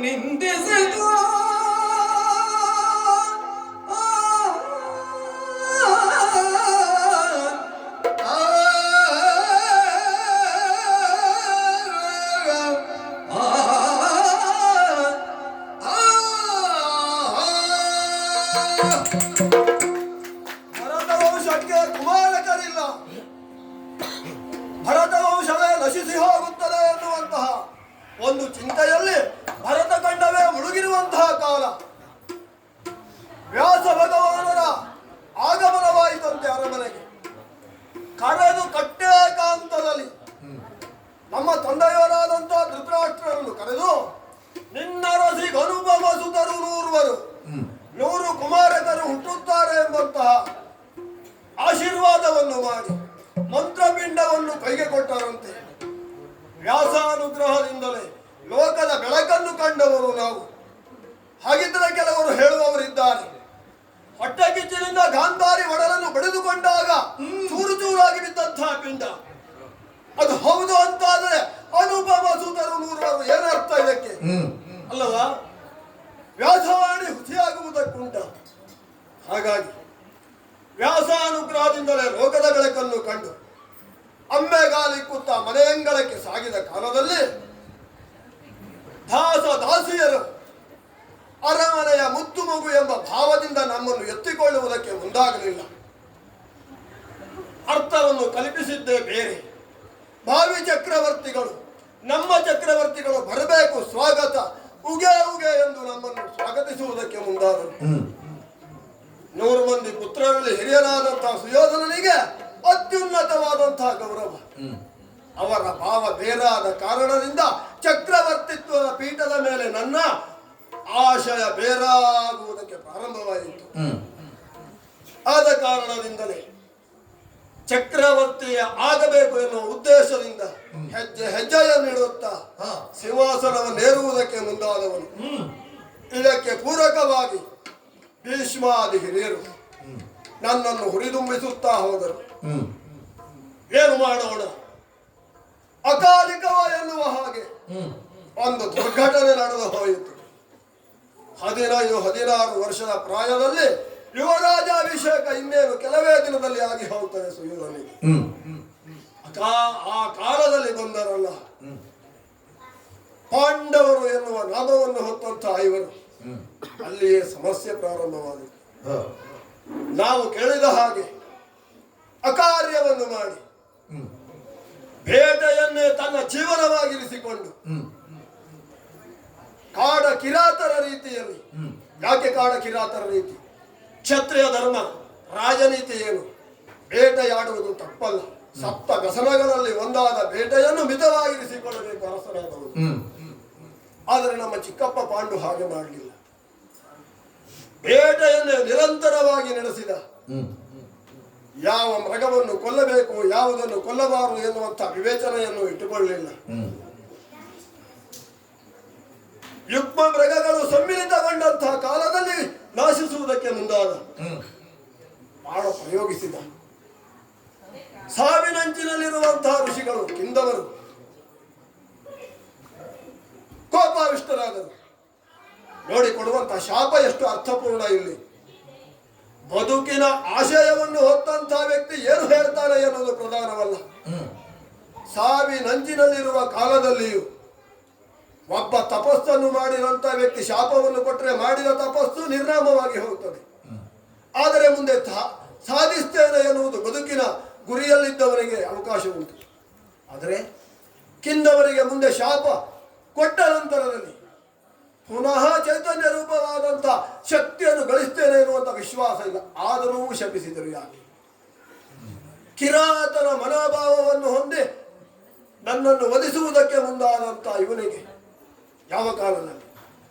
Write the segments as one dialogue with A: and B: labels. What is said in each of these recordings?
A: ನಿಂದಿಸಿತು.
B: ಭರತ ವಂಶಕ್ಕೆ ಕುಮಾರಕರಿಲ್ಲ, ಭರತ ವಂಶವೇ ನಶಿಸಿ ಹೋಗುತ್ತದೆ ಎನ್ನುವಂತಹ ಒಂದು ಚಿಂತೆಯಲ್ಲಿ ಭರತ ಖಂಡವೇ ಮುಳುಗಿರುವಂತಹ ಕಾಲ. ವ್ಯಾಸ ಭಗವಾನರ ಆಗಮನವಾಯಿತಂತೆ ಅರಮನೆಗೆ. ಕರೆದು ಕಟ್ಟೇಕಾಂತದಲ್ಲಿ ನಮ್ಮ ತಂದೆಯವರಾದಂತಹ ಧೃತರಾಷ್ಟ್ರರನ್ನು ಕರೆದು, ನಿನ್ನರಸಿಗೆ ಅನುಭವ ಸುತರು 100 ಕುಮಾರಕರು ಹುಟ್ಟುತ್ತಾರೆ ಎಂಬಂತಹ ಆಶೀರ್ವಾದವನ್ನು ಮಾಡಿ ಮಂತ್ರಪಿಂಡವನ್ನು ಕೈಗೆ ಕೊಟ್ಟರಂತೆ. ವ್ಯಾಸಾನುಗ್ರಹದಿಂದಲೇ ಲೋಕದ ಬೆಳಕನ್ನು ಕಂಡವರು ನಾವು. ಹಾಗಿದ್ದರೆ ಕೆಲವರು ಹೇಳುವವರಿದ್ದಾರೆ, ಹೊಟ್ಟೆಕಿಚ್ಚಿನಿಂದ ಗಾಂಧಾರಿ ಒಡಲನ್ನು ಬಡಿದುಕೊಂಡಾಗ ಚೂರು ಚೂರಾಗಿ ಬಿದ್ದಂತಹ ಪಿಂಡ ಅದು ಹೌದು ಅಂತಾದರೆ ಅನುಭವ ಸುತರು 100 ಏನರ್ಥ ಇದಕ್ಕೆ ಅಲ್ಲವಾ? ವ್ಯಾಸವಾಣಿ ಹುಸಿಯಾಗುವುದಕ್ಕುಂಟ. ಹಾಗಾಗಿ ವ್ಯಾಸಾನುಗ್ರಹದಿಂದಲೇ ಲೋಕದ ಬೆಳಕನ್ನು ಕಂಡು ಅಮ್ಮೆಗಾಲಿಕ್ಕುತ್ತ ಮನೆಯಂಗಳಕ್ಕೆ ಸಾಗಿದ ಕಾಲದಲ್ಲಿ ದಾಸಿಯರು ಅರಮನೆಯ ಮುದ್ದು ಮಗು ಎಂಬ ಭಾವದಿಂದ ನಮ್ಮನ್ನು ಎತ್ತಿಕೊಳ್ಳುವುದಕ್ಕೆ ಮುಂದಾಗಲಿಲ್ಲ. ಅರ್ಥವನ್ನು ಕಲ್ಪಿಸಿದ್ದೇ ಬೇರೆ. ಭಾವಿ ಚಕ್ರವರ್ತಿಗಳು, ನಮ್ಮ ಚಕ್ರವರ್ತಿಗಳು ಬರಬೇಕು, ಸ್ವಾಗತ, ಉಗೆ ಉಗೆ ಎಂದು ನಮ್ಮನ್ನು ಸ್ವಾಗತಿಸುವುದಕ್ಕೆ ಮುಂದಾದರು. 100 ಮಂದಿ ಪುತ್ರರಲ್ಲಿ ಹಿರಿಯನಾದಂತಹ ಸುಯೋಧನನಿಗೆ ಅತ್ಯುನ್ನತವಾದಂತಹ ಗೌರವ. ಅವರ ಭಾವ ಬೇರಾದ ಕಾರಣದಿಂದ ಚಕ್ರವರ್ತಿತ್ವದ ಪೀಠದ ಮೇಲೆ ನನ್ನ ಆಶಯ ಬೇರಾಗುವುದಕ್ಕೆ ಪ್ರಾರಂಭವಾಯಿತು. ಆದ ಕಾರಣದಿಂದಲೇ ಚಕ್ರವರ್ತಿಯ ಆಗಬೇಕು ಎನ್ನುವ ಉದ್ದೇಶದಿಂದ ಹೆಜ್ಜೆ ಹೆಜ್ಜೆಯನ್ನಿಡುತ್ತಾ ಸಿಂಹಾಸನವನ್ನೇರುವುದಕ್ಕೆ ಮುಂದಾದವನು. ಇದಕ್ಕೆ ಪೂರಕವಾಗಿ ಭೀಷ್ಮಾದಿ ಹಿರಿಯರು ನನ್ನನ್ನು ಹುರಿದುಂಬಿಸುತ್ತಾ ಹೋದರು. ಏನು ಮಾಡೋಣ, ಅಕಾಲಿಕವ ಎನ್ನುವ ಹಾಗೆ ಒಂದು ದುರ್ಘಟನೆ ನಡೆದು ಹೋಯಿತು. 15-16 ವರ್ಷದ ಪ್ರಾಯದಲ್ಲಿ ಯುವರಾಜಾಭಿಷೇಕ ಇನ್ನೇನು ಕೆಲವೇ ದಿನದಲ್ಲಿ ಆಗಿ ಹೋಗ್ತದೆ ಸುಯೋಧನಿಗೆ. ಆ ಕಾಲದಲ್ಲಿ ಬಂದರಲ್ಲ ಪಾಂಡವರು ಎನ್ನುವ ನಾಮವನ್ನು ಹೊತ್ತಂತಹ ಇವರು, ಅಲ್ಲಿಯೇ ಸಮಸ್ಯೆ ಪ್ರಾರಂಭವಾಯಿತು. ನಾವು ಕೇಳಿದ ಹಾಗೆ ಅಕಾರ್ಯವನ್ನು ಮಾಡಿ ಬೇಟೆಯನ್ನೇ ತನ್ನ ಜೀವನವಾಗಿರಿಸಿಕೊಂಡು ಕಾಡ ಕಿರಾತರ ರೀತಿಯಲ್ಲಿ, ಯಾಕೆ ಕಾಡ ಕಿರಾತರ ರೀತಿ? ಕ್ಷತ್ರಿಯ ಧರ್ಮ, ರಾಜನೀತಿ ಏನು? ಬೇಟೆಯಾಡುವುದು ತಪ್ಪಲ್ಲ. ಸಪ್ತ ವ್ಯಸನಗಳಲ್ಲಿ ಒಂದಾದ ಬೇಟೆಯನ್ನು ಮಿತವಾಗಿರಿಸಿಕೊಳ್ಳಬೇಕು ಅರಸನಾದವರು. ಆದರೆ ನಮ್ಮ ಚಿಕ್ಕಪ್ಪ ಪಾಂಡು ಹಾಗೆ ಮಾಡಲಿಲ್ಲ. ಬೇಟೆಯನ್ನೇ ನಿರಂತರವಾಗಿ ನಡೆಸಿದ. ಯಾವ ಮೃಗವನ್ನು ಕೊಲ್ಲಬೇಕು, ಯಾವುದನ್ನು ಕೊಲ್ಲಬಾರದು ಎನ್ನುವಂತಹ ವಿವೇಚನೆಯನ್ನು ಇಟ್ಟುಕೊಳ್ಳಲಿಲ್ಲ. ಯುಗ್ಮ ಮೃಗಗಳು ಸಮ್ಮಿಳಿತಗೊಂಡಂತಹ ಕಾಲದಲ್ಲಿ ನಾಶಿಸುವುದಕ್ಕೆ ಮುಂದಾದ. ಬಾಣ ಪ್ರಯೋಗಿಸಿದ. ಸಾವಿನಂಚಿನಲ್ಲಿರುವಂತಹ ಋಷಿಗಳು ಕಿಂದವರು ಕೋಪಾವಿಷ್ಟರಾದರು. ನೋಡಿಕೊಡುವಂತಹ ಶಾಪ ಎಷ್ಟು ಅರ್ಥಪೂರ್ಣ ಇಲ್ಲಿ. ಬದುಕಿನ ಆಶಯವನ್ನು ಹೊತ್ತಂತಹ ವ್ಯಕ್ತಿ ಏನು ಹೇಳ್ತಾನೆ ಎನ್ನುವುದು ಪ್ರಧಾನವಲ್ಲ. ಸಾವಿನಂಚಿನಲ್ಲಿರುವ ಕಾಲದಲ್ಲಿಯೂ ಒಬ್ಬ ತಪಸ್ಸನ್ನು ಮಾಡಿದಂತಹ ವ್ಯಕ್ತಿ ಶಾಪವನ್ನು ಕೊಟ್ಟರೆ ಮಾಡಿದ ತಪಸ್ಸು ನಿರ್ನಾಮವಾಗಿ ಹೋಗುತ್ತದೆ. ಆದರೆ ಮುಂದೆ ಸಾಧಿಸ್ತೇನೆ ಎನ್ನುವುದು ಬದುಕಿನ ಗುರಿಯಲ್ಲಿದ್ದವರಿಗೆ ಅವಕಾಶ ಉಂಟು. ಆದರೆ ಕಿಂದವರಿಗೆ ಮುಂದೆ ಶಾಪ ಕೊಟ್ಟ ನಂತರದಲ್ಲಿ ಪುನಃ ಚೈತನ್ಯ ರೂಪವಾದಂಥ ಶಕ್ತಿಯನ್ನು ಗಳಿಸ್ತೇನೆ ಎನ್ನುವಂಥ ವಿಶ್ವಾಸ ಇಲ್ಲ. ಆದರೂ ಶಪಿಸಿದರು. ಯಾಕೆ? ಕಿರಾತನ ಮನೋಭಾವವನ್ನು ಹೊಂದಿ ನನ್ನನ್ನು ವಧಿಸುವುದಕ್ಕೆ ಮುಂದಾದಂಥ ಇವನಿಗೆ ಯಾವ ಕಾಲದಲ್ಲಿ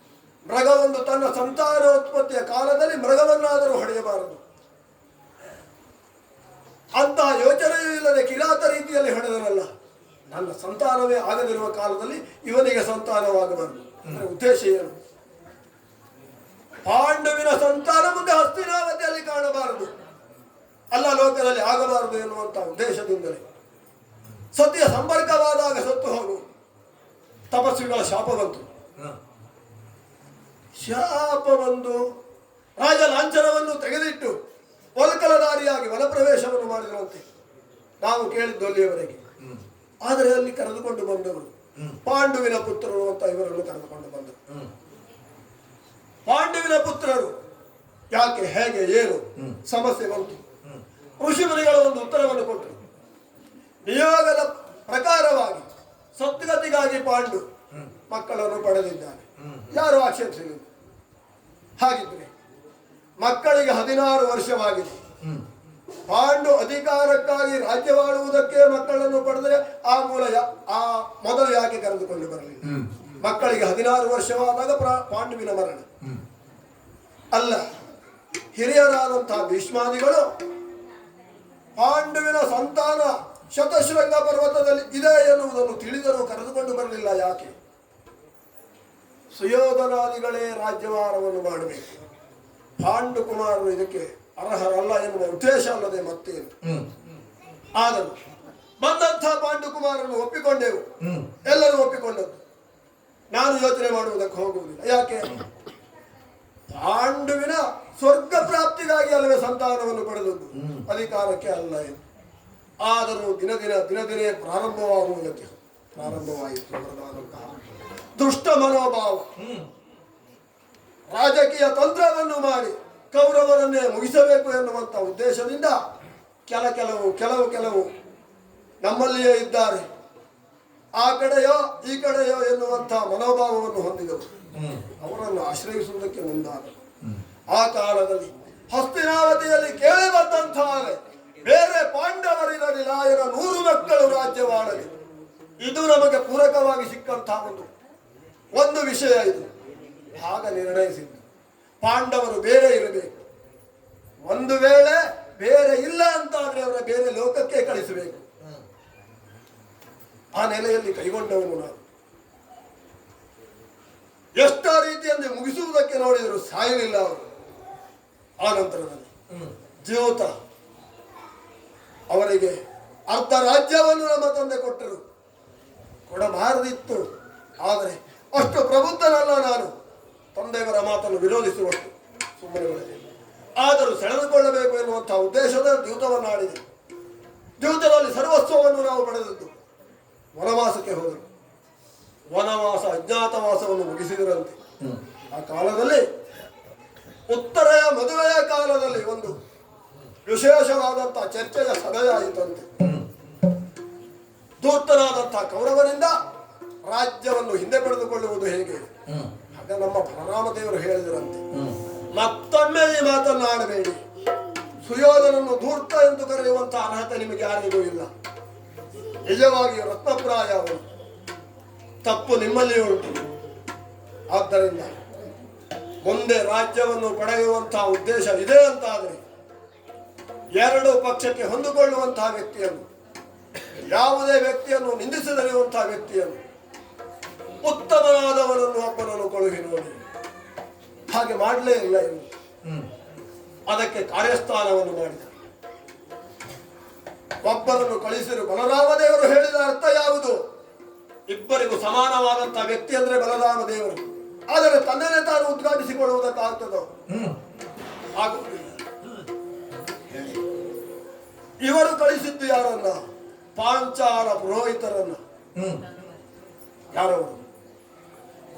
B: ಮೃಗವೊಂದು ತನ್ನ ಸಂತಾನೋತ್ಪತ್ತಿಯ ಕಾಲದಲ್ಲಿ ಮೃಗವನ್ನಾದರೂ ಹೊಡೆಯಬಾರದು. ಅಂತಹ ಯೋಚನೆಯೂ ಇಲ್ಲದೆ ಕಿರಾತ ರೀತಿಯಲ್ಲಿ ಹೊಡೆದನಲ್ಲ. ನನ್ನ ಸಂತಾನವೇ ಆಗದಿರುವ ಕಾಲದಲ್ಲಿ ಇವನಿಗೆ ಸಂತಾನವಾಗಬಾರದು. ಉದ್ದೇಶ ಏನು? ಪಾಂಡವಿನ ಸಂತಾನ ಮುಂದೆ ಹಸ್ತಿನಾವತಿಯಲ್ಲಿ ಕಾಣಬಾರದು, ಅಲ್ಲ ಲೋಕದಲ್ಲಿ ಆಗಬಾರದು ಎನ್ನುವಂತಹ ಉದ್ದೇಶದಿಂದಲೇ ಸತ್ಯ ಸಂಪರ್ಕವಾದಾಗ ಸತ್ತು ಹೋಗು. ತಪಸ್ವಿಗಳ ಶಾಪ ಬಂತು. ಶಾಪ ಬಂದು ರಾಜ ಲಾಂಛನವನ್ನು ತೆಗೆದಿಟ್ಟು ಒಲಕಲದಾರಿಯಾಗಿ ವನಪ್ರವೇಶವನ್ನು ಮಾಡಿದರಂತೆ. ನಾವು ಕೇಳಿದ್ದು ಅಲ್ಲಿಯವರೆಗೆ. ಆದರೆ ಅಲ್ಲಿ ಕರೆದುಕೊಂಡು ಬಂದವರು ಪಾಂಡುವಿನ ಪುತ್ರರು ಅಂತ ಇವರನ್ನು ಕರೆದುಕೊಂಡು ಬಂದರು. ಪಾಂಡುವಿನ ಪುತ್ರರು ಯಾಕೆ, ಹೇಗೆ, ಏನು ಸಮಸ್ಯೆ ಬಂತು? ಋಷಿಮುನಿಗಳ ಒಂದು ಉತ್ತರವನ್ನು ಕೊಟ್ಟರು. ನಿಯೋಗದ ಪ್ರಕಾರವಾಗಿ ಸದ್ಗತಿಗಾಗಿ ಪಾಂಡು ಮಕ್ಕಳನ್ನು ಪಡೆದಿದ್ದಾನೆ, ಯಾರು ಆಕ್ಷೇಪಿಸಲಿಲ್ಲ. ಹಾಗಿದ್ರೆ ಮಕ್ಕಳಿಗೆ 16 ವರ್ಷವಾಗಿದೆ. ಪಾಂಡು ಅಧಿಕಾರಕ್ಕಾಗಿ ರಾಜ್ಯವಾಳುವುದಕ್ಕೆ ಮಕ್ಕಳನ್ನು ಪಡೆದರೆ ಆ ಮೊದಲು ಯಾಕೆ ಕರೆದುಕೊಂಡು ಬರಲಿಲ್ಲ? ಮಕ್ಕಳಿಗೆ 16 ವರ್ಷವಾದಾಗ ಪಾಂಡುವಿನ ಮರಣ ಅಲ್ಲ. ಹಿರಿಯರಾದಂತಹ ಭೀಷ್ಮಾದಿಗಳು ಪಾಂಡುವಿನ ಸಂತಾನ ಶತಶೃಂಗ ಪರ್ವತದಲ್ಲಿ ಇದೆ ಎನ್ನುವುದನ್ನು ತಿಳಿದರೂ ಕರೆದುಕೊಂಡು ಬರಲಿಲ್ಲ. ಯಾಕೆ? ಸುಯೋಧನಾದಿಗಳೇ ರಾಜ್ಯಭಾರವನ್ನು ಮಾಡಬೇಕು, ಪಾಂಡು ಕುಮಾರರು ಇದಕ್ಕೆ ಅರ್ಹರಲ್ಲ ಎನ್ನುವ ಉದ್ದೇಶ ಅಲ್ಲದೆ ಮತ್ತೇನು. ಆದರೂ ಬಂದಂಥ ಪಾಂಡು ಕುಮಾರನ್ನು ಒಪ್ಪಿಕೊಂಡೆವು, ಎಲ್ಲರೂ ಒಪ್ಪಿಕೊಂಡದ್ದು. ನಾನು ಯೋಚನೆ ಮಾಡುವುದಕ್ಕೆ ಹೋಗುವುದಿಲ್ಲ. ಯಾಕೆ? ಪಾಂಡುವಿನ ಸ್ವರ್ಗ ಪ್ರಾಪ್ತಿಗಾಗಿ ಅಲ್ಲವೇ ಸಂತಾನವನ್ನು ಪಡೆದದ್ದು, ಅಧಿಕಾರಕ್ಕೆ ಅಲ್ಲ ಎಂದು. ಆದರೂ ದಿನದಿನೇ ಪ್ರಾರಂಭವಾಯಿತು ಬರದಾದಂತಹ ದುಷ್ಟ ಮನೋಭಾವ. ರಾಜಕೀಯ ತಂತ್ರವನ್ನು ಮಾಡಿ ಕೌರವರನ್ನೇ ಮುಗಿಸಬೇಕು ಎನ್ನುವಂಥ ಉದ್ದೇಶದಿಂದ ಕೆಲವು ನಮ್ಮಲ್ಲಿಯೇ ಇದ್ದಾರೆ, ಆ ಕಡೆಯೋ ಈ ಕಡೆಯೋ ಎನ್ನುವಂಥ ಮನೋಭಾವವನ್ನು ಹೊಂದಿದವರು. ಅವರನ್ನು ಆಶ್ರಯಿಸುವುದಕ್ಕೆ ಮುಂದಾದರು. ಆ ಕಾಲದಲ್ಲಿ ಹಸ್ತಿನಾವತಿಯಲ್ಲಿ ಕೇಳಿ ಬಂದಂತಹ ಬೇರೆ ಪಾಂಡವರಿರಲಿ ರಾಯರ 100 ಮಕ್ಕಳು ರಾಜ್ಯವಾಳಲಿ, ಇದು ನಮಗೆ ಪೂರಕವಾಗಿ ಸಿಕ್ಕಂತಹ ಒಂದು ವಿಷಯ ಇದು. ಆಗ ನಿರ್ಣಯಿಸಿದ್ದು ಪಾಂಡವರು ಬೇರೆ ಇರಬೇಕು. ಒಂದು ವೇಳೆ ಬೇರೆ ಇಲ್ಲ ಅಂತಾದ್ರೆ ಅವರ ಬೇರೆ ಲೋಕಕ್ಕೆ ಕಳಿಸಬೇಕು. ಆ ನೆಲೆಯಲ್ಲಿ ಕೈಗೊಂಡವನು ನಾನು. ಎಷ್ಟೋ ರೀತಿಯಲ್ಲಿ ಮುಗಿಸುವುದಕ್ಕೆ ನೋಡಿದರು, ಸಾಯಲಿಲ್ಲ ಅವರು. ಆ ನಂತರದಲ್ಲಿ ಜ್ಯೋತ ಅವರಿಗೆ ಅರ್ಧ ರಾಜ್ಯವನ್ನು ನಮ್ಮ ತಂದೆ ಕೊಟ್ಟರು, ಕೊಡಬಾರದಿತ್ತು. ಆದರೆ ಅಷ್ಟು ಪ್ರಬುದ್ಧನಲ್ಲ ನಾನು, ತಂದೆಯವರ ಮಾತನ್ನು ವಿರೋಧಿಸುವಷ್ಟು ಸುಮ್ಮನೆ ಉಳಿದೆ. ಆದರೂ ಸೆಳೆದುಕೊಳ್ಳಬೇಕು ಎನ್ನುವಂತಹ ಉದ್ದೇಶದ ದ್ಯೂತವನ್ನು ಆಡಿದೆ. ದ್ಯೂತದಲ್ಲಿ ಸರ್ವಸ್ವವನ್ನು ನಾವು ಪಡೆದದ್ದು. ವನವಾಸಕ್ಕೆ ಹೋದರು. ವನವಾಸ ಅಜ್ಞಾತವಾಸವನ್ನು ಮುಗಿಸಿದರಂತೆ. ಆ ಕಾಲದಲ್ಲಿ ಉತ್ತರೆಯ ಮದುವೆಯ ಕಾಲದಲ್ಲಿ ಒಂದು ವಿಶೇಷವಾದಂತಹ ಚರ್ಚೆಯ ಸಭೆಯಾಯಿತಂತೆ. ಧೂರ್ತನಾದಂತಹ ಕೌರವನಿಂದ ರಾಜ್ಯವನ್ನು ಹಿಂದೆ ಪಡೆದುಕೊಳ್ಳುವುದು ಹೇಗೆ? ಆಗ ನಮ್ಮ ಬಲರಾಮದೇವರು ಹೇಳಿದರಂತೆ, ಮತ್ತೊಮ್ಮೆ ಈ ಮಾತನ್ನು ಆಡಬೇಡಿ. ಸುಯೋಧನನ್ನು ಧೂರ್ತ ಎಂದು ಕರೆಯುವಂತಹ ಅರ್ಹತೆ ನಿಮಗೆ ಯಾರಿಗೂ ಇಲ್ಲ. ನಿಜವಾಗಿ ರತ್ನಪ್ರಾಯ ಅವನು, ತಪ್ಪು ನಿಮ್ಮಲ್ಲಿ ಉಂಟು. ಆದ್ದರಿಂದ ಮುಂದೆ ರಾಜ್ಯವನ್ನು ಪಡೆಯುವಂತಹ ಉದ್ದೇಶ ಇದೆ ಅಂತಾದರೆ ಎರಡು ಪಕ್ಷಕ್ಕೆ ಹೊಂದಿಕೊಳ್ಳುವಂತಹ ವ್ಯಕ್ತಿಯನ್ನು, ಯಾವುದೇ ವ್ಯಕ್ತಿಯನ್ನು ನಿಂದಿಸದಿರುವಂತಹ ವ್ಯಕ್ತಿಯನ್ನು, ಉತ್ತಮನಾದವನನ್ನು ಒಬ್ಬನನ್ನು ಕಳುಹಿ ನೋಡಿ. ಹಾಗೆ ಮಾಡಲೇ ಇಲ್ಲ ಇವರು. ಅದಕ್ಕೆ ಕಾರ್ಯಸ್ಥಾನವನ್ನು ಮಾಡಿದ. ಒಬ್ಬರನ್ನು ಕಳಿಸಿರು. ಬಲರಾಮದೇವರು ಹೇಳಿದ ಅರ್ಥ ಯಾವುದು? ಇಬ್ಬರಿಗೂ ಸಮಾನವಾದಂತಹ ವ್ಯಕ್ತಿ ಅಂದ್ರೆ ಬಲರಾಮದೇವರು. ಆದರೆ ತನ್ನನ್ನೇ ತಾನು ಉದ್ಘಾಟಿಸಿಕೊಳ್ಳುವುದಕ್ಕಾಗ್ತದೋ? ಆಗುವುದಿಲ್ಲ. ಇವರು ಕಳಿಸಿದ್ದು ಯಾರನ್ನ? ಪಾಂಚಾಲ ಪುರೋಹಿತರನ್ನ. ಯಾರವರು?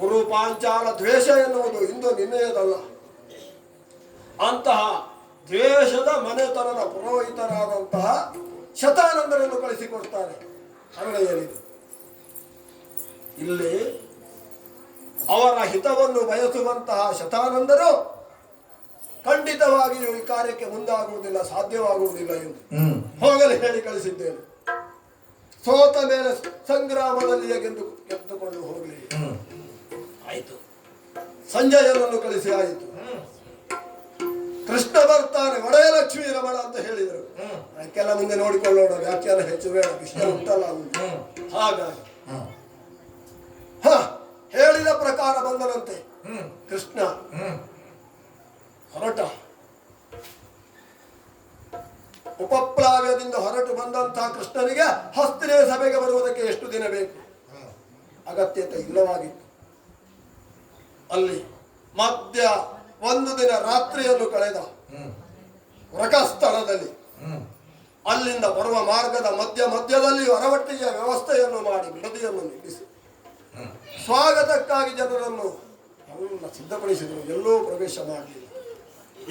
B: ಗುರು ಪಾಂಚಾಲ ದ್ವೇಷ ಎನ್ನುವುದು ಇಂದು ನಿನ್ನೆಯದಲ್ಲ. ಅಂತಹ ದ್ವೇಷದ ಮನೆತನದ ಪುರೋಹಿತರಾದಂತಹ ಶತಾನಂದರನ್ನು ಕಳಿಸಿಕೊಡ್ತಾರೆ. ಹರಳೆಯಲಿದೆ. ಇಲ್ಲಿ ಅವರ ಹಿತವನ್ನು ಬಯಸುವಂತಹ ಶತಾನಂದರು ಖಂಡಿತವಾಗಿಯೂ ಈ ಕಾರ್ಯಕ್ಕೆ ಮುಂದಾಗುವುದಿಲ್ಲ, ಸಾಧ್ಯವಾಗುವುದಿಲ್ಲ ಎಂದು ಹೋಗಲು ಹೇಳಿ ಕಳಿಸಿದ್ದೇನೆ. ಸೋತ ಮೇಲೆ ಸಂಗ್ರಾಮದಲ್ಲಿ ಗೆದ್ದುಕೊಂಡು ಹೋಗಲಿ. ಆಯಿತು. ಸಂಜಯನನ್ನು ಕಳಿಸಿ ಆಯಿತು. ಕೃಷ್ಣ ಬರ್ತಾನೆ, ಒಡೆಯ ಲಕ್ಷ್ಮೀ ರಮಣ ಅಂತ ಹೇಳಿದರು. ಅದಕ್ಕೆಲ್ಲ ಮುಂದೆ ನೋಡಿಕೊಳ್ಳೋಣ, ವ್ಯಾಖ್ಯಾನ ಹೆಚ್ಚು ಬೇಡ, ಕೃಷ್ಣ ಉಂಟಲ್ಲ. ಹಾಗಾಗಿ ಹೇಳಿದ ಪ್ರಕಾರ ಬಂದನಂತೆ ಕೃಷ್ಣ. ಹೊರಟ. ಉಪಪ್ಲಾವ್ಯದಿಂದ ಹೊರಟು ಬಂದಂತಹ ಕೃಷ್ಣನಿಗೆ ಹಸ್ತಿನೇ ಸಭೆಗೆ ಬರುವುದಕ್ಕೆ ಎಷ್ಟು ದಿನ ಬೇಕು? ಅಗತ್ಯತೆ ಇಲ್ಲವಾಗಿತ್ತು. ಅಲ್ಲಿ ಮಧ್ಯ ಒಂದು ದಿನ ರಾತ್ರಿಯನ್ನು ಕಳೆದ ಸ್ಥಳದಲ್ಲಿ ಅಲ್ಲಿಂದ ಬರುವ ಮಾರ್ಗದ ಮಧ್ಯದಲ್ಲಿ ಹೊರವಟ್ಟಿಗೆಯ ವ್ಯವಸ್ಥೆಯನ್ನು ಮಾಡಿ ಬಿಡದಿಯನ್ನು ನಿಲ್ಲಿಸಿ ಸ್ವಾಗತಕ್ಕಾಗಿ ಜನರನ್ನು ಎಲ್ಲ ಸಿದ್ಧಪಡಿಸಿದರು. ಎಲ್ಲೂ ಪ್ರವೇಶ ಮಾಡಲಿಲ್ಲ.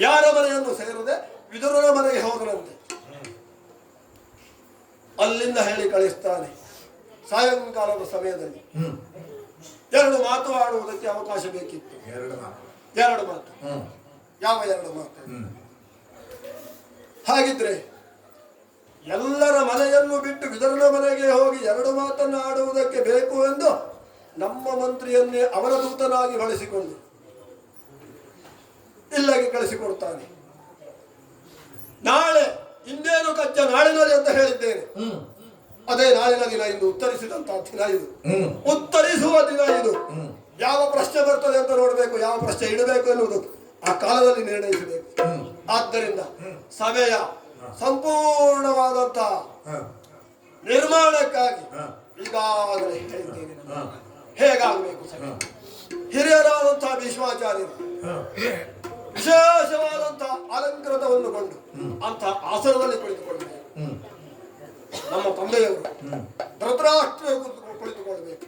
B: ಯಾರ ಮನೆಯನ್ನು ಸೇರದೆ ವಿದುರನ ಮನೆಗೆ ಹೋದರಂತೆ. ಅಲ್ಲಿಂದ ಹೇಳಿ ಕಳಿಸ್ತಾನೆ, ಸಾಯಂಕಾಲದ ಸಮಯದಲ್ಲಿ 2 ಮಾತು ಆಡುವುದಕ್ಕೆ ಅವಕಾಶ ಬೇಕಿತ್ತು. 2 ಮಾತು. ಯಾವ 2 ಮಾತು? ಹಾಗಿದ್ರೆ ಎಲ್ಲರ ಮನೆಯನ್ನು ಬಿಟ್ಟು ವಿದುರನ ಮನೆಗೆ ಹೋಗಿ 2 ಮಾತನ್ನು ಆಡುವುದಕ್ಕೆ ಬೇಕು ಎಂದು ನಮ್ಮ ಮಂತ್ರಿಯನ್ನೇ ಅವರ ದೂತನಾಗಿ ಬಳಸಿಕೊಂಡು ಇಲ್ಲಿಗೆ ಕಳಿಸಿಕೊಡ್ತಾನೆ. ನಾಳೆ ಇಂದೇನು ಕಚ್ಚ ನಾಳಿನಲ್ಲಿ ಅಂತ ಹೇಳಿದ್ದೇನೆ. ಅದೇ ನಾಳಿನ ದಿನ ಇಂದು ಉತ್ತರಿಸಿದಂತಹ ದಿನ ಇದು. ಉತ್ತರಿಸುವ ದಿನ ಇದು. ಯಾವ ಪ್ರಶ್ನೆ ಬರ್ತದೆ ಅಂತ ನೋಡಬೇಕು, ಯಾವ ಪ್ರಶ್ನೆ ಇಡಬೇಕು ಎನ್ನುವುದು ಆ ಕಾಲದಲ್ಲಿ ನಿರ್ಣಯಿಸಬೇಕು. ಆದ್ದರಿಂದ ಸಭೆಯ ಸಂಪೂರ್ಣವಾದಂತಹ ನಿರ್ಮಾಣಕ್ಕಾಗಿ ಈಗಾಗಲೇ ಹೇಳಿದ್ದೇನೆ ಹೇಗಾಗಬೇಕು. ಸಭೆ ಹಿರಿಯರಾದಂತಹ ಭೀಷ್ಮಾಚಾರ್ಯರು ವಿಶೇಷವಾದಂತಹ ಅಲಂಕೃತವನ್ನು ಕೊಂಡು ಅಂತ ಆಸನದಲ್ಲಿ ಕುಳಿತುಕೊಳ್ಳಬೇಕು. ನಮ್ಮ ತಂದೆಯವರು ಧೃತರಾಷ್ಟ್ರ ಕುಳಿತುಕೊಳ್ಬೇಕು.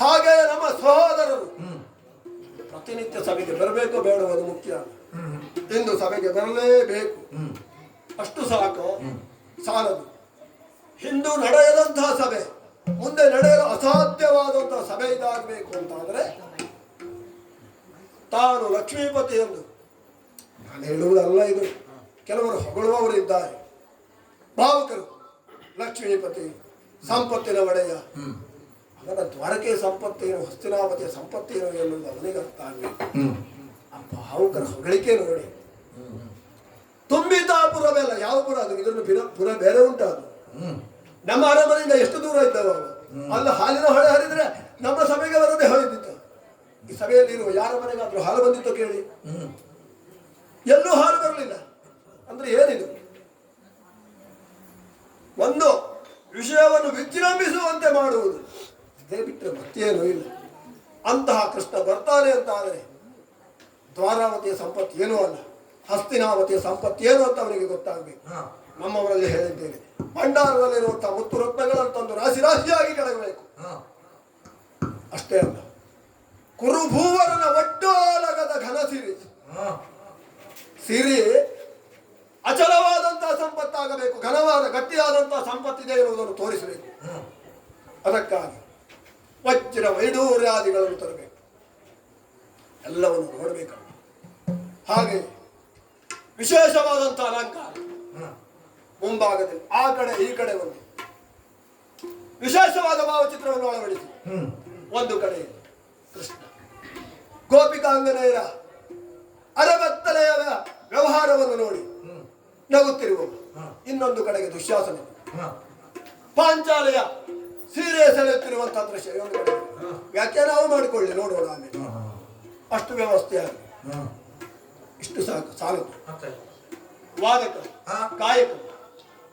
B: ಹಾಗೆ ನಮ್ಮ ಸಹೋದರರು ಪ್ರತಿನಿತ್ಯ ಸಭೆಗೆ ಬರಬೇಕು ಬೇಡವೋ ಅದು ಮುಖ್ಯ. ಇಂದು ಸಭೆಗೆ ಬರಲೇಬೇಕು. ಅಷ್ಟು ಸಾಕು, ಸಾಲದು. ಹಿಂದೂ ನಡೆಯದಂತಹ ಸಭೆ ಮುಂದೆ ನಡೆಯಲು ಅಸಾಧ್ಯವಾದಂತಹ ಸಭೆ ಇದಾಗಬೇಕು ಅಂತಾದರೆ ತಾನು ಲಕ್ಷ್ಮೀಪತಿ ಎಂದು ನಾನು ಹೇಳುವುದಲ್ಲ. ಇದು ಕೆಲವರು ಹೊಗಳುವವರು ಇದ್ದಾರೆ, ಭಾವುಕರು. ಲಕ್ಷ್ಮೀಪತಿ ಸಂಪತ್ತಿನ ಒಡೆಯ, ಅವನ ದ್ವಾರಕೆ ಸಂಪತ್ತೇನು ಹಸ್ತಿನಾವತಿಯ ಸಂಪತ್ತೇನು ಎನ್ನುವುದು ಅವನಿಗೆ ಅರ್ಥ ಆಗಬೇಕು. ಆ ಭಾವುಕರ ಹೊಗಳಿಕೆ ನೋಡಿ. ತುಂಬಿತಾಪುರವೆಲ್ಲ ಯಾವ ಪುರ ಅದು? ಇದನ್ನು ಪುರ ಬೇರೆ ಉಂಟು. ಅದು ನಮ್ಮ ಅರಮನೆಯಿಂದ ಎಷ್ಟು ದೂರ ಇದ್ದಾವ ಅಲ್ಲ. ಹಾಲಿನ ಹೊಳೆ ಹರಿದ್ರೆ ನಮ್ಮ ಸಭೆಗೆ ಬರದೆ ಹೋಯ್ತಿತ್ತು. ಈ ಸಭೆಯಲ್ಲಿ ಇರುವ ಯಾರ ಮನೆಗಾದ್ರೂ ಹಾಲು ಬಂದಿತ್ತು ಕೇಳಿ? ಎಲ್ಲೂ ಹಾಲು ಬರಲಿಲ್ಲ. ಅಂದ್ರೆ ಏನಿದು? ಒಂದು ವಿಷಯವನ್ನು ವಿಜೃಂಭಿಸುವಂತೆ ಮಾಡುವುದು, ಇದೇ ಬಿಟ್ಟರೆ ಮತ್ತೇನೂ ಇಲ್ಲ. ಅಂತಹ ಕೃಷ್ಣ ಬರ್ತಾನೆ ಅಂತ ಆದರೆ ದ್ವಾರಾವತಿಯ ಸಂಪತ್ತು ಏನೂ ಅಲ್ಲ, ಹಸ್ತಿನಾವತಿಯ ಸಂಪತ್ತು ಏನು ಅಂತ ಅವನಿಗೆ ಗೊತ್ತಾಗಬೇಕು. ನಮ್ಮವರಲ್ಲಿ ಹೇಳಿದ್ದೇನೆ, ಭಂಡಾರದಲ್ಲಿರುವಂತಹ ಮುತ್ತು ರತ್ನಗಳನ್ನು ತಂದು ರಾಶಿ ರಾಶಿಯಾಗಿ ಕೆಳಗಬೇಕು. ಅಷ್ಟೇ ಅಲ್ಲ, ಕುರುಭೂವರನ ಒಡ್ಡೋಲಗದ ಘನ ಸಿರಿ ಅಚಲವಾದಂತಹ ಸಂಪತ್ತಾಗಬೇಕು. ಘನವಾದ ಗಟ್ಟಿಯಾದಂತಹ ಸಂಪತ್ತಿದೆ ಎನ್ನುವುದನ್ನು ತೋರಿಸಬೇಕು. ಅದಕ್ಕಾಗಿ ವಜ್ರ ವೈಡೂರ್ಯಾದಿಗಳನ್ನು ತರಬೇಕು, ಎಲ್ಲವನ್ನು ನೋಡಬೇಕು. ಹಾಗೆ ವಿಶೇಷವಾದಂತಹ ಅಲಂಕಾರ ಮುಂಭಾಗದಲ್ಲಿ ಆ ಕಡೆ ಈ ಕಡೆ ಒಂದು ವಿಶೇಷವಾದ ಭಾವಚಿತ್ರವನ್ನು ಅಳವಡಿಸಿ. ಒಂದು ಕಡೆ ಕೃಷ್ಣ ಗೋಪಿಕಾಂಗನೆಯರ ಅರಬತ್ತಲೆಯ ವ್ಯವಹಾರವನ್ನು ನೋಡಿ ನಗುತ್ತಿರುವ, ಇನ್ನೊಂದು ಕಡೆಗೆ ದುಶ್ಯಾಸನ ಪಾಂಚಾಲೆಯ ಸೀರೆ ಸೆಳೆಯುತ್ತಿರುವಂತಹ ದೃಶ್ಯ ಒಂದು ಕಡೆ. ವ್ಯಾಖ್ಯಾನವು ಮಾಡಿಕೊಳ್ಳಿ, ನೋಡೋಣ ಆಮೇಲೆ. ಅಷ್ಟು ವ್ಯವಸ್ಥೆ ಆಗಿ ಇಷ್ಟು ಸಾಕು, ಸಾಲದು. ವಾದಕರು, ಗಾಯಕರು,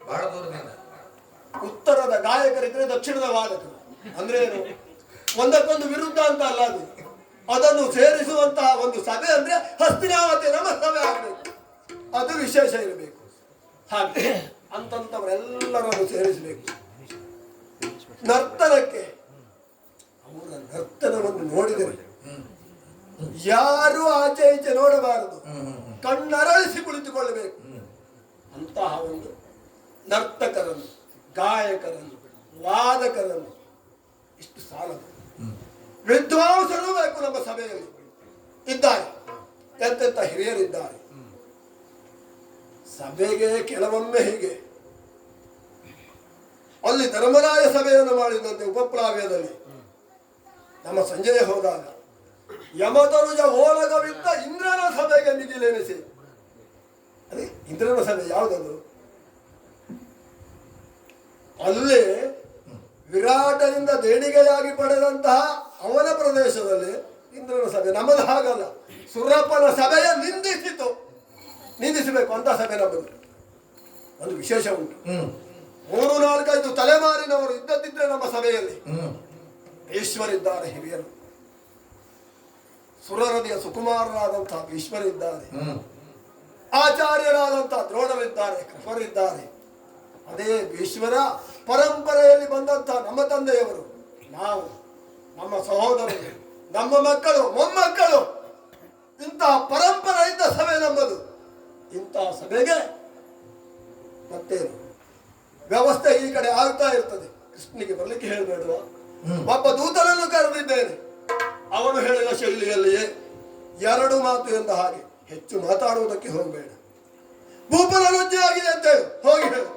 A: ಬಹಳ ದೂರದಿಂದ
B: ಉತ್ತರದ ಗಾಯಕರಿದ್ರೆ ದಕ್ಷಿಣದ ವಾದಕರು. ಅಂದ್ರೆ ಏನು? ಒಂದಕ್ಕೊಂದು ವಿರುದ್ಧ ಅಂತ ಅಲ್ಲ ಅದು. ಅದನ್ನು ಸೇರಿಸುವಂತಹ ಒಂದು ಸಭೆ ಅಂದ್ರೆ ಹಸ್ತಿನಾವತಿ ನಮ್ಮ ಸಭೆ ಆಗಬೇಕು. ಅದು ವಿಶೇಷ ಇರಬೇಕು. ಹಾಗೆ ಅಂತಂತವರೆಲ್ಲರನ್ನು ಸೇರಿಸಬೇಕು. ನರ್ತನಕ್ಕೆ ಅವರ ನರ್ತನವನ್ನು ನೋಡಿದರೆ ಯಾರು ಆಚೆ ಈಚೆ ನೋಡಬಾರದು, ಕಣ್ಣರಳಿಸಿ ಕುಳಿತುಕೊಳ್ಳಬೇಕು. ಅಂತಹ ಒಂದು ನರ್ತಕರನ್ನು, ಗಾಯಕರನ್ನು, ವಾದಕರನ್ನು ಇಷ್ಟು ಸಾಲದು. ವಿದ್ವಾಂಸರು ಬೇಕು ನಮ್ಮ ಸಭೆಯಲ್ಲಿ ಇದ್ದಾರೆ, ಎಂತೆಂಥ ಹಿರಿಯರಿದ್ದಾರೆ. ಸಭೆಗೆ ಕೆಲವೊಮ್ಮೆ ಹೀಗೆ ಅಲ್ಲಿ ಧರ್ಮರಾಯ ಸಭೆಯನ್ನು ಮಾಡಿದಂತೆ ಉಪಪ್ಲಾವ್ಯದಲ್ಲಿ ನಮ್ಮ ಸಂಜಯ ಹೋದಾಗ ಯಮತನುಜ ಓಲಗವಿದ್ದ ಇಂದ್ರನ ಸಭೆಗೆ ಮಿಗಿಲೆನಿಸಿ. ಅದೇ ಇಂದ್ರನ ಸಭೆ ಯಾವುದದು? ಅಲ್ಲಿ ವಿರಾಟನಿಂದ ದೇಣಿಗೆಯಾಗಿ ಪಡೆದಂತಹ ಅವನ ಪ್ರದೇಶದಲ್ಲಿ ಇಂದ್ರನ ಸಭೆ. ನಮ್ಮದು ಹಾಗಲ್ಲ, ಸುರಪ್ಪನ ಸಭೆಯ ನಿಂದಿಸಬೇಕು ಅಂತ ಸಭೆ ನಮ್ಮದು. ಒಂದು ವಿಶೇಷ ಉಂಟು. 3-4-5 ತಲೆಮಾರಿನವರು ಇದ್ದದ್ದಿದ್ರೆ ನಮ್ಮ ಸಭೆಯಲ್ಲಿ ಈಶ್ವರಿದ್ದಾರೆ, ಹಿರಿಯರು. ಸುರನದಿಯ ಸುಕುಮಾರರಾದಂತಹ ಭೀಷ್ಮರಿದ್ದಾರೆ, ಆಚಾರ್ಯರಾದಂತಹ ದ್ರೋಣರಿದ್ದಾರೆ, ಕೃಪರಿದ್ದಾರೆ. ಅದೇ ಭೀಷ್ಮರ ಪರಂಪರೆಯಲ್ಲಿ ಬಂದಂತಹ ನಮ್ಮ ತಂದೆಯವರು, ನಾವು, ನಮ್ಮ ಸಹೋದರರು, ನಮ್ಮ ಮಕ್ಕಳು, ಮೊಮ್ಮಕ್ಕಳು, ಇಂತಹ ಪರಂಪರೆ ಇದ್ದ ಸಭೆ ನಮ್ಮದು. ಇಂತಹ ಸಭೆಗೆ ಮತ್ತೇನು ವ್ಯವಸ್ಥೆ ಈ ಕಡೆ ಆಗ್ತಾ ಇರ್ತದೆ. ಕೃಷ್ಣನಿಗೆ ಬರ್ಲಿಕ್ಕೆ ಹೇಳಬೇಡುವ? ಒಬ್ಬ ದೂತನನ್ನು ಕರೆದಿದ್ದೇನೆ, ಅವನು ಹೇಳಿದ ಶೈಲಿಯಲ್ಲಿಯೇ 2 ಮಾತು ಎಂದ ಹಾಗೆ ಹೆಚ್ಚು ಮಾತಾಡುವುದಕ್ಕೆ ಹೋಗಬೇಡ. ಭೂಪನ ಲಜ್ಜೆ ಆಗಿದೆ ಅಂತ ಹೇಳು, ಹೋಗಿ ಹೇಳು.